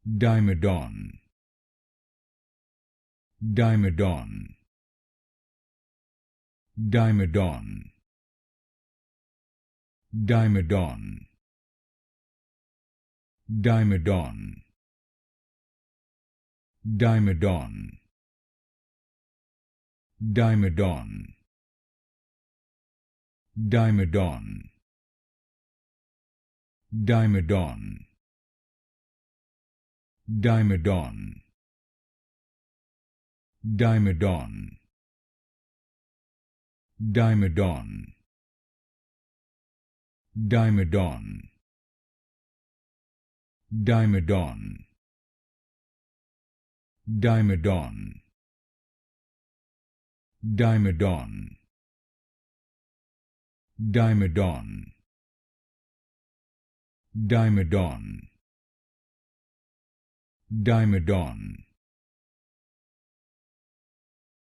Dymadon, Dymadon, Dymadon, Dymadon, Dymadon, Dymadon, Dymadon, Dymadon, Dymadon, Dymadon, Dymadon, Dymadon, Dymadon, Dymadon, Dymadon, Dymadon, Dymadon, Dymadon, Dymadon,